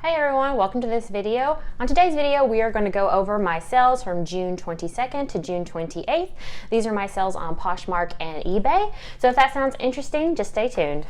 Hey everyone, welcome to this video. On today's video, we are going to go over my sales from June 22nd to June 28th. These are my sales on Poshmark and eBay. So if that sounds interesting, just stay tuned.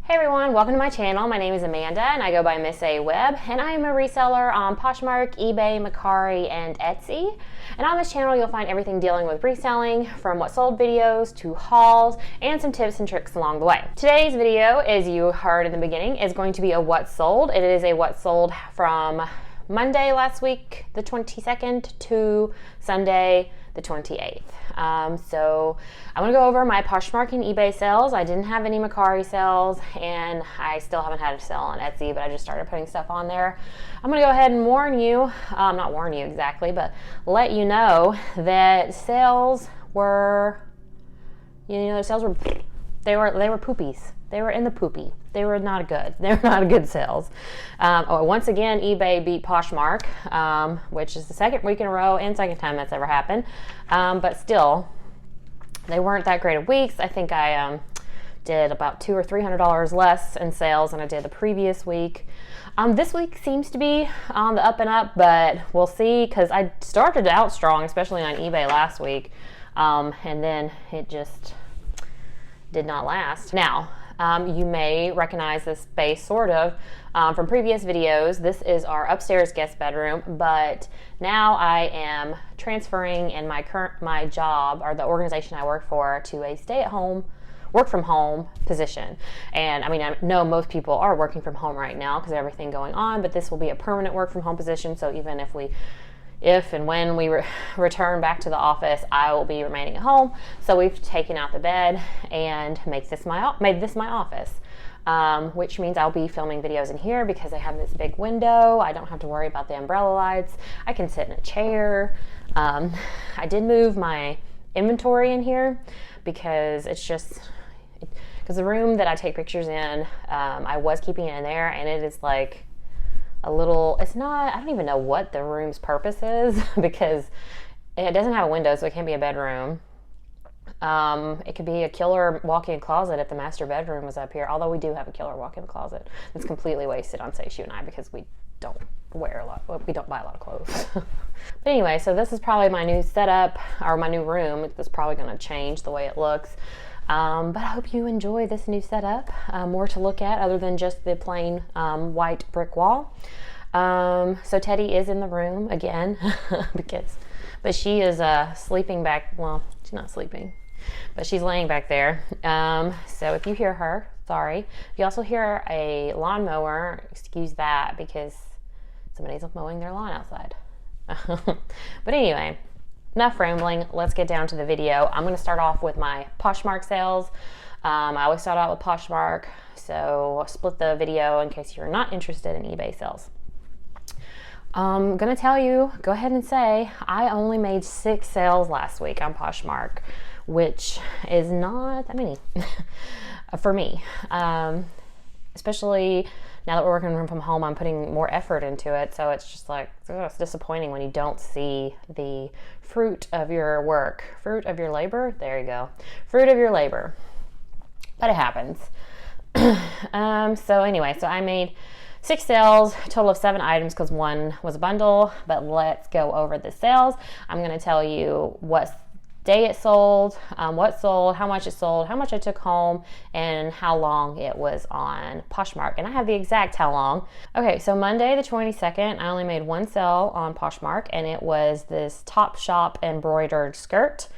Hey everyone, welcome to my channel. My name is Amanda and I go by MSAWEBB, and I am a reseller on Poshmark, eBay, Mercari, and Etsy. And on this channel you'll find everything dealing with reselling, from what sold videos to hauls and some tips and tricks along the way. Today's video, as you heard in the beginning, is going to be a what sold. It is a what sold from Monday last week, the 22nd, to Sunday, the 28th. So I'm going to go over my Poshmark and eBay sales. I didn't have any Mercari sales, and I still haven't had a sale on Etsy, but I just started putting stuff on there. I'm going to go ahead and warn you, not warn you exactly, but let you know that sales were, they were poopies. They were in the poopy. They were not good. They were not good sales. Once again, eBay beat Poshmark, which is the second week in a row and second time that's ever happened. But still, they weren't that great of weeks. I think I did about $200 or $300 less in sales than I did the previous week. This week seems to be on the up and up, but we'll see, because I started out strong, especially on eBay last week, and then it just did not last. Now, you may recognize this space sort of from previous videos. This is our upstairs guest bedroom, but now I am transferring in my job, or the organization I work for, to a stay-at-home, work-from-home position. And I mean, I know most people are working from home right now because of everything going on, but this will be a permanent work-from-home position. So even if and when we return back to the office, I will be remaining at home. So we've taken out the bed and made this my office, which means I'll be filming videos in here because I have this big window. I don't have to worry about the umbrella lights. I can sit in a chair. I did move my inventory in here because because the room that I take pictures in, I was keeping it in there, and it is like I don't even know what the room's purpose is because it doesn't have a window, so it can't be a bedroom. It could be a killer walk-in closet if the master bedroom was up here, although we do have a killer walk-in closet that's completely wasted on Seishu and I because we don't buy a lot of clothes. But anyway, so this is probably my new setup, or my new room. It's probably going to change the way it looks. But I hope you enjoy this new setup. More to look at other than just the plain white brick wall. So Teddy is in the room again, but she is sleeping back. Well, she's not sleeping, but she's laying back there. So if you hear her, sorry. If you also hear a lawnmower, excuse that, because somebody's mowing their lawn outside. But anyway, enough rambling. Let's get down to the video. I'm going to start off with my Poshmark sales. I always start out with Poshmark, so I'll split the video in case you're not interested in eBay sales. I'm going to tell you, go ahead and say, I only made 6 sales last week on Poshmark, which is not that many for me. Especially now that we're working from home, I'm putting more effort into it, so it's just like, it's disappointing when you don't see the fruit of your work. Fruit of your labor? There you go. Fruit of your labor. But it happens. So anyway, so I made 6 sales, a total of 7 items because one was a bundle, but let's go over the sales. I'm going to tell you what day it sold, what sold, how much it sold, how much I took home, and how long it was on Poshmark. And I have the exact how long. Okay, so Monday the 22nd, I only made 1 sale on Poshmark, and it was this Topshop embroidered skirt.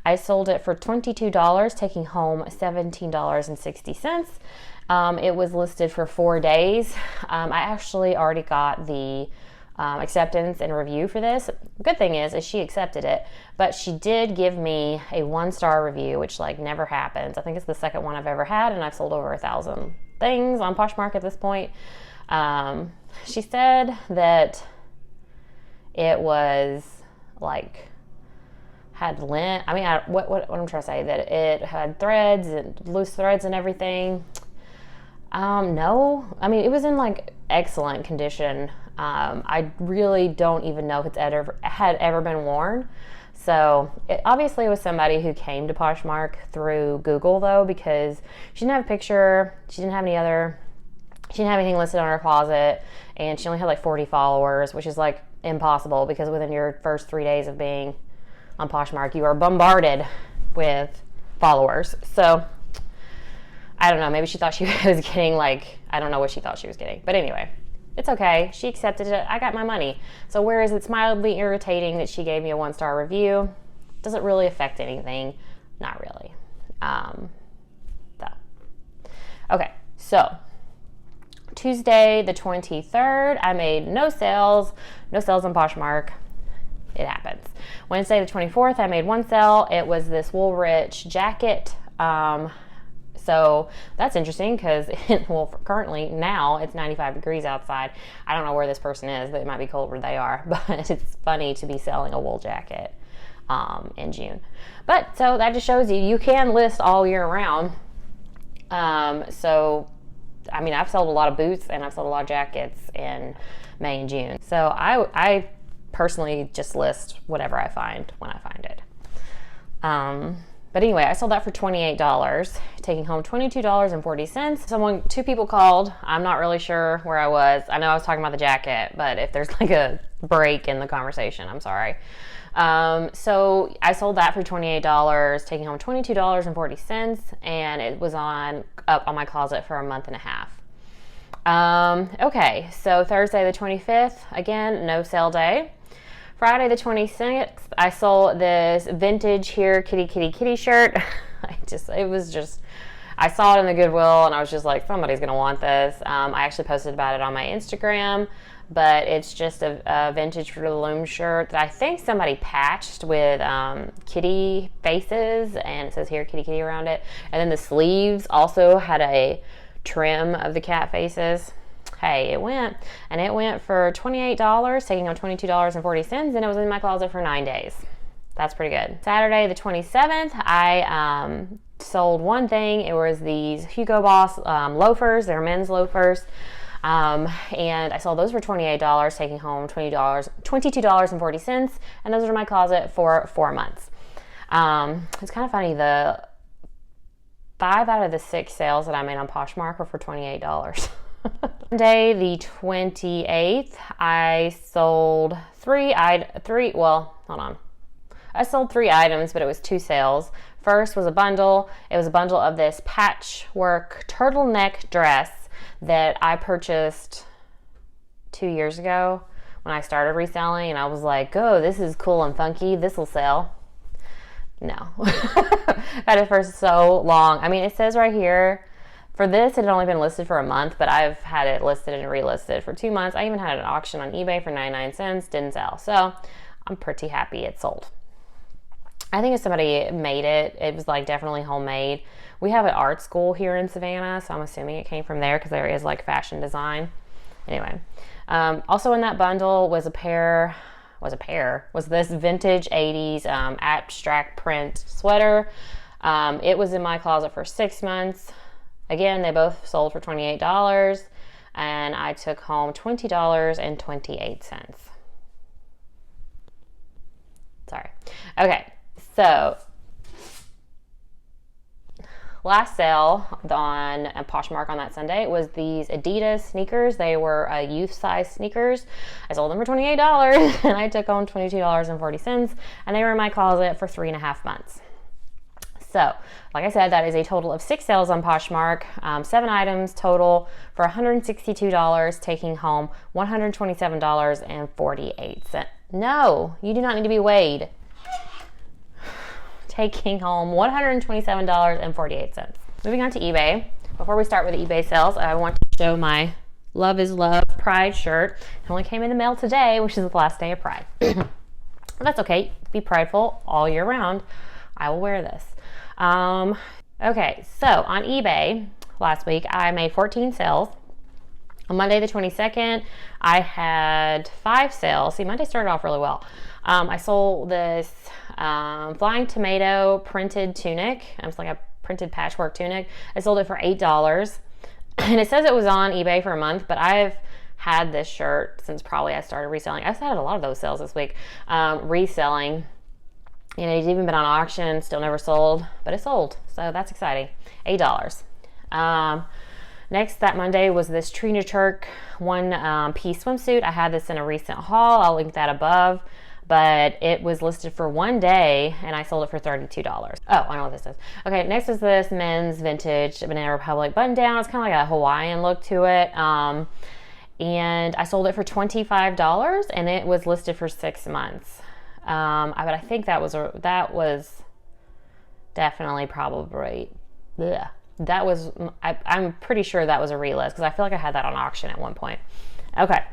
I sold it for $22, taking home $17.60. It was listed for 4 days. I actually already got the acceptance and review for this. Good thing is she accepted it, but she did give me a 1-star review, which like never happens. I think it's the second one I've ever had, and I've sold over 1,000 things on Poshmark at this point. She said that it was like had lint. I mean, what I'm trying to say, that it had threads and loose threads and everything. No, I mean, it was in like excellent condition. I really don't even know if it's had ever been worn. So it obviously was somebody who came to Poshmark through Google though, because she didn't have a picture, she didn't have anything listed on her closet, and she only had like 40 followers, which is like impossible because within your first 3 days of being on Poshmark, you are bombarded with followers. So I don't know, maybe she thought she was getting like, I don't know what she thought she was getting. But anyway, it's okay. She accepted it. I got my money. So whereas it's mildly irritating that she gave me a 1-star review, doesn't really affect anything. Not really. Okay, so Tuesday the 23rd, I made no sales on Poshmark. It happens. Wednesday the 24th, I made 1 sale. It was this Woolrich jacket. So that's interesting because, well, currently now it's 95 degrees outside. I don't know where this person is, but it might be cold where they are, but it's funny to be selling a wool jacket in June. But so that just shows you can list all year round. So, I mean, I've sold a lot of boots and I've sold a lot of jackets in May and June. So I personally just list whatever I find when I find it. But anyway, I sold that for $28, taking home $22.40. 2 people called. I'm not really sure where I was. I know I was talking about the jacket, but if there's like a break in the conversation, I'm sorry. So I sold that for $28, taking home $22.40, and it was up on my closet for a month and a half. Okay, so Thursday the 25th, again, no sale day. Friday the 26th, I sold this vintage here kitty shirt. I saw it in the Goodwill and I was just like, somebody's gonna want this. I actually posted about it on my Instagram, but it's just a vintage Fruit of the Loom shirt that I think somebody patched with kitty faces, and it says here kitty around it. And then the sleeves also had a trim of the cat faces. Hey, it went for $28, taking on $22.40, and it was in my closet for 9 days. That's pretty good. Saturday the 27th, I sold one thing. It was these Hugo Boss loafers. They're men's loafers. And I sold those for $28, taking home $22.40, and those are in my closet for 4 months. It's kind of funny, the 5 out of the 6 sales that I made on Poshmark were for $28. Monday the 28th, I sold I sold 3 items, but it was 2 sales. First was a bundle. It was a bundle of this patchwork turtleneck dress that I purchased 2 years ago when I started reselling, and I was like, oh, this is cool and funky. This will sell. No. Had it for so long. I mean, it says right here, for this, it had only been listed for a month, but I've had it listed and relisted for 2 months. I even had an auction on eBay for 99 cents, didn't sell. So I'm pretty happy it sold. I think if somebody made it, it was like definitely homemade. We have an art school here in Savannah, so I'm assuming it came from there because there is like fashion design. Anyway, also in that bundle was this vintage 80s abstract print sweater. It was in my closet for 6 months. Again, they both sold for $28, and I took home $20.28. Sorry. Okay, so last sale on Poshmark on that Sunday was these Adidas sneakers. They were youth size sneakers. I sold them for $28, and I took home $22.40, and they were in my closet for 3.5 months. So, like I said, that is a total of 6 sales on Poshmark, 7 items total for $162, taking home $127.48. No, you do not need to be weighed. Taking home $127.48. Moving on to eBay. Before we start with the eBay sales, I want to show my Love is Love Pride shirt. It only came in the mail today, which is the last day of Pride. But that's okay. Be prideful all year round. I will wear this. Okay, so on eBay last week, I made 14 sales. On Monday the 22nd, I had 5 sales. See, Monday started off really well. I sold this flying tomato printed tunic. It's like a printed patchwork tunic. I sold it for $8. And it says it was on eBay for a month, but I've had this shirt since probably I started reselling. I've had a lot of those sales this week, reselling. And it's even been on auction, still never sold, but it sold. So that's exciting. $8. Next, that Monday was this Trina Turk one-piece swimsuit. I had this in a recent haul. I'll link that above. But it was listed for 1 day, and I sold it for $32. Oh, I know what this is. Okay, next is this men's vintage Banana Republic button-down. It's kind of like a Hawaiian look to it. And I sold it for $25, and it was listed for 6 months. But I think that was definitely probably, bleh. That was, I'm pretty sure that was a relist because I feel like I had that on auction at one point. Okay,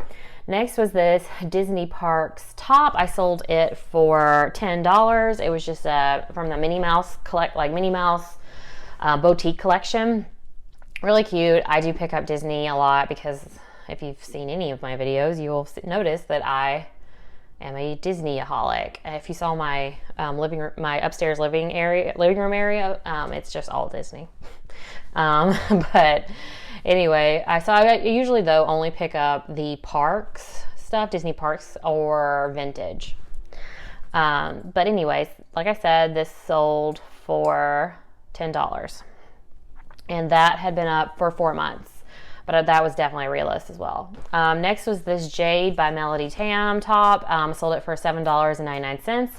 next was this Disney Parks top. I sold it for $10. It was just from the Minnie Mouse boutique collection. Really cute. I do pick up Disney a lot because if you've seen any of my videos, you'll notice that I am a Disney-aholic. If you saw my my upstairs living room area, it's just all Disney. But anyway, I usually though only pick up the parks stuff, Disney parks or vintage. But anyways, like I said, this sold for $10, and that had been up for 4 months. But that was definitely a realist as well. Next was this Jade by Melody Tam top. Sold it for $7.99.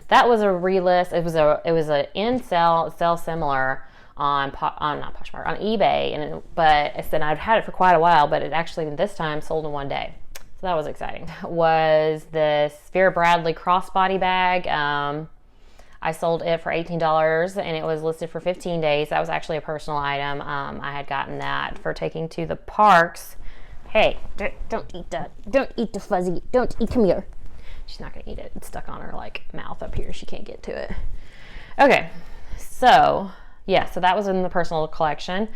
That was a realist. It was a in sell similar on not Poshmark, on eBay. But then I'd had it for quite a while, but it actually this time sold in 1 day. So that was exciting. Was this Vera Bradley crossbody bag. I sold it for $18, and it was listed for 15 days. That was actually a personal item. I had gotten that for taking to the parks. Hey, don't eat that. Don't eat the fuzzy. Don't eat. Come here. She's not gonna eat it. It's stuck on her mouth up here. She can't get to it. Okay, so yeah, so that was in the personal collection.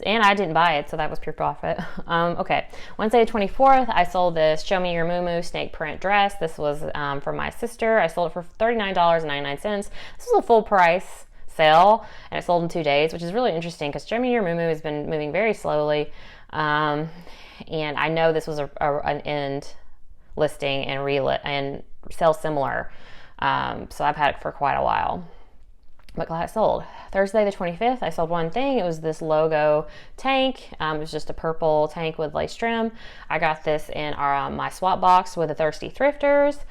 And I didn't buy it, so that was pure profit. Okay, Wednesday the 24th, I sold this Show Me Your Moo snake print dress. This was for my sister. I sold it for $39.99. This was a full price sale, and it sold in 2 days, which is really interesting because Show Me Your Moo has been moving very slowly. And I know this was an end listing and sell similar. So I've had it for quite a while. But glad it sold. Thursday the 25th, I sold one thing. It was this logo tank. It was just a purple tank with lace trim. I got this in my swap box with the Thirsty Thrifters,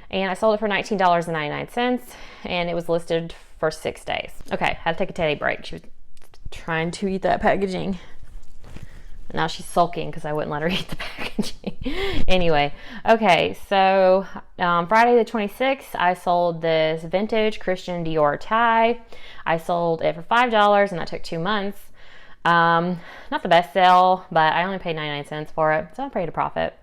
and I sold it for $19.99, and it was listed for 6 days. Okay, had to take a teddy break. She was trying to eat that packaging. Now she's sulking because I wouldn't let her eat the packaging. Anyway, okay, so Friday the 26th, I sold this vintage Christian Dior tie. I sold it for $5, and that took 2 months. Not the best sale, but I only paid 99 cents for it, so I'm pretty to profit.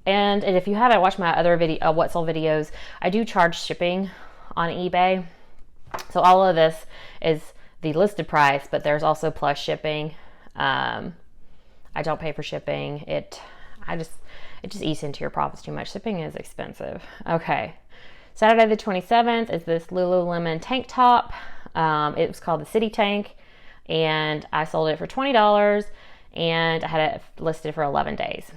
And if you haven't watched my other what sold videos, I do charge shipping on eBay. So all of this is the listed price, but there's also plus shipping. I don't pay for shipping. It just eats into your profits too much. Shipping is expensive. Okay. Saturday the 27th is this Lululemon tank top. It was called the City Tank, and I sold it for $20, and I had it listed for 11 days.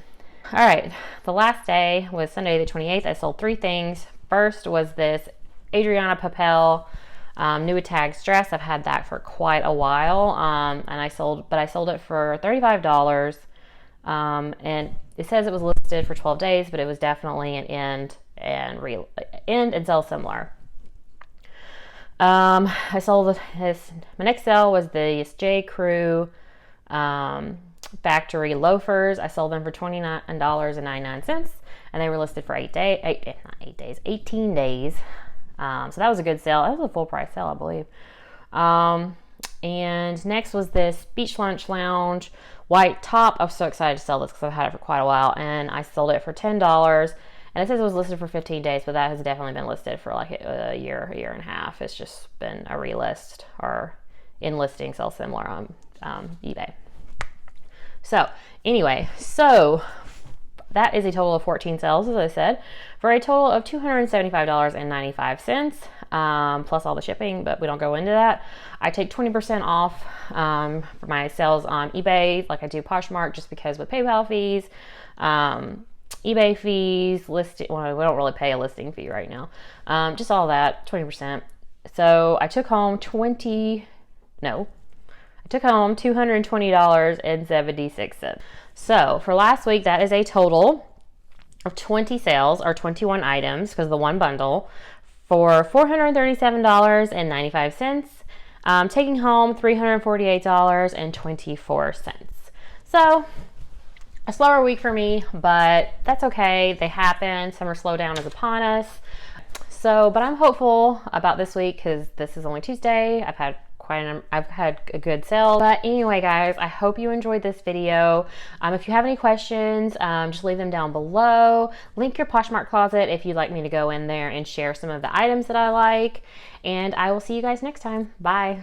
All right. The last day was Sunday the 28th. I sold 3 things. First was this Adriana Papel New Tags dress. I've had that for quite a while, and I sold it for $35. And it says it was listed for 12 days, but it was definitely an end and sell similar. I sold this. My next sale was the J. Crew factory loafers. I sold them for $29.99, and they were listed for 18 days. So that was a good sale. That was a full price sale, I believe. And next was this Beach Lunch Lounge white top. I was so excited to sell this because I've had it for quite a while, and I sold it for $10. And it says it was listed for 15 days, but that has definitely been listed for like a year and a half. It's just been a relist or in listing sell similar on eBay. So anyway, that is a total of 14 sales, as I said, for a total of $275.95, plus all the shipping, but we don't go into that. I take 20% off for my sales on eBay, like I do Poshmark, just because with PayPal fees, eBay fees, listing, well, we don't really pay a listing fee right now. Just all that, 20%. So I took home $220.76. So for last week, that is a total of 20 sales, or 21 items, because of the one bundle, for $437.95, taking home $348.24. So a slower week for me, but that's okay. They happen. Summer slowdown is upon us. So, but I'm hopeful about this week because this is only Tuesday. I've had a good sale. But anyway, guys, I hope you enjoyed this video. If you have any questions, just leave them down below. Link your Poshmark closet if you'd like me to go in there and share some of the items that I like. And I will see you guys next time. Bye.